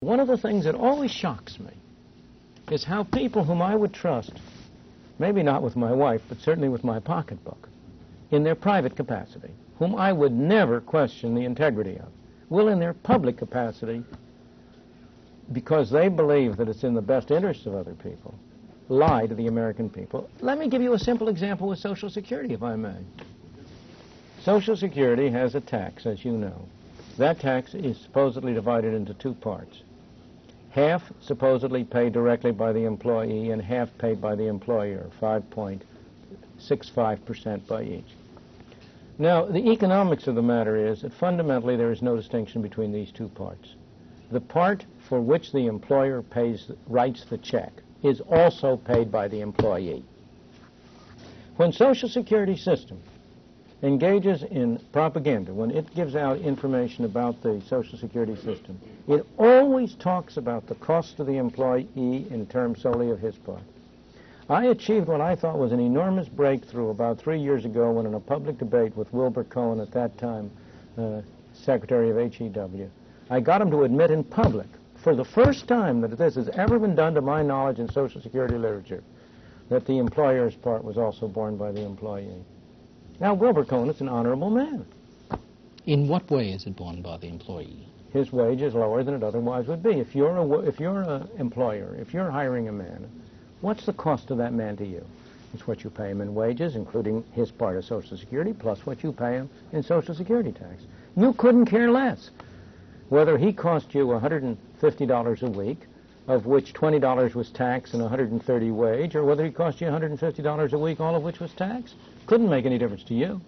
One of the things that always shocks me is how people whom I would trust, maybe not with my wife, but certainly with my pocketbook, in their private capacity, whom I would never question the integrity of, will in their public capacity, because they believe that it's in the best interest of other people, lie to the American people. Let me give you a simple example with Social Security, if I may. Social Security has a tax, as you know. That tax is supposedly divided into two parts. Half supposedly paid directly by the employee and half paid by the employer, 5.65% by each. Now, the economics of the matter is that fundamentally there is no distinction between these two parts. The part for which the employer writes the check is also paid by the employee. When Social Security system engages in propaganda, when it gives out information about the Social Security system, it always talks about the cost to the employee in terms solely of his part. I achieved what I thought was an enormous breakthrough about 3 years ago when in a public debate with Wilbur Cohen, at that time Secretary of HEW, I got him to admit in public, for the first time that this has ever been done to my knowledge in Social Security literature, that the employer's part was also borne by the employee. Now, Wilbur Cohen is an honorable man. In what way is it borne by the employee? His wage is lower than it otherwise would be. If you're an employer, if you're hiring a man, what's the cost of that man to you? It's what you pay him in wages, including his part of Social Security, plus what you pay him in Social Security tax. You couldn't care less whether he cost you $150 a week, of which $20 was tax and $130 wage, or whether he cost you $150 a week, all of which was tax. Couldn't make any difference to you.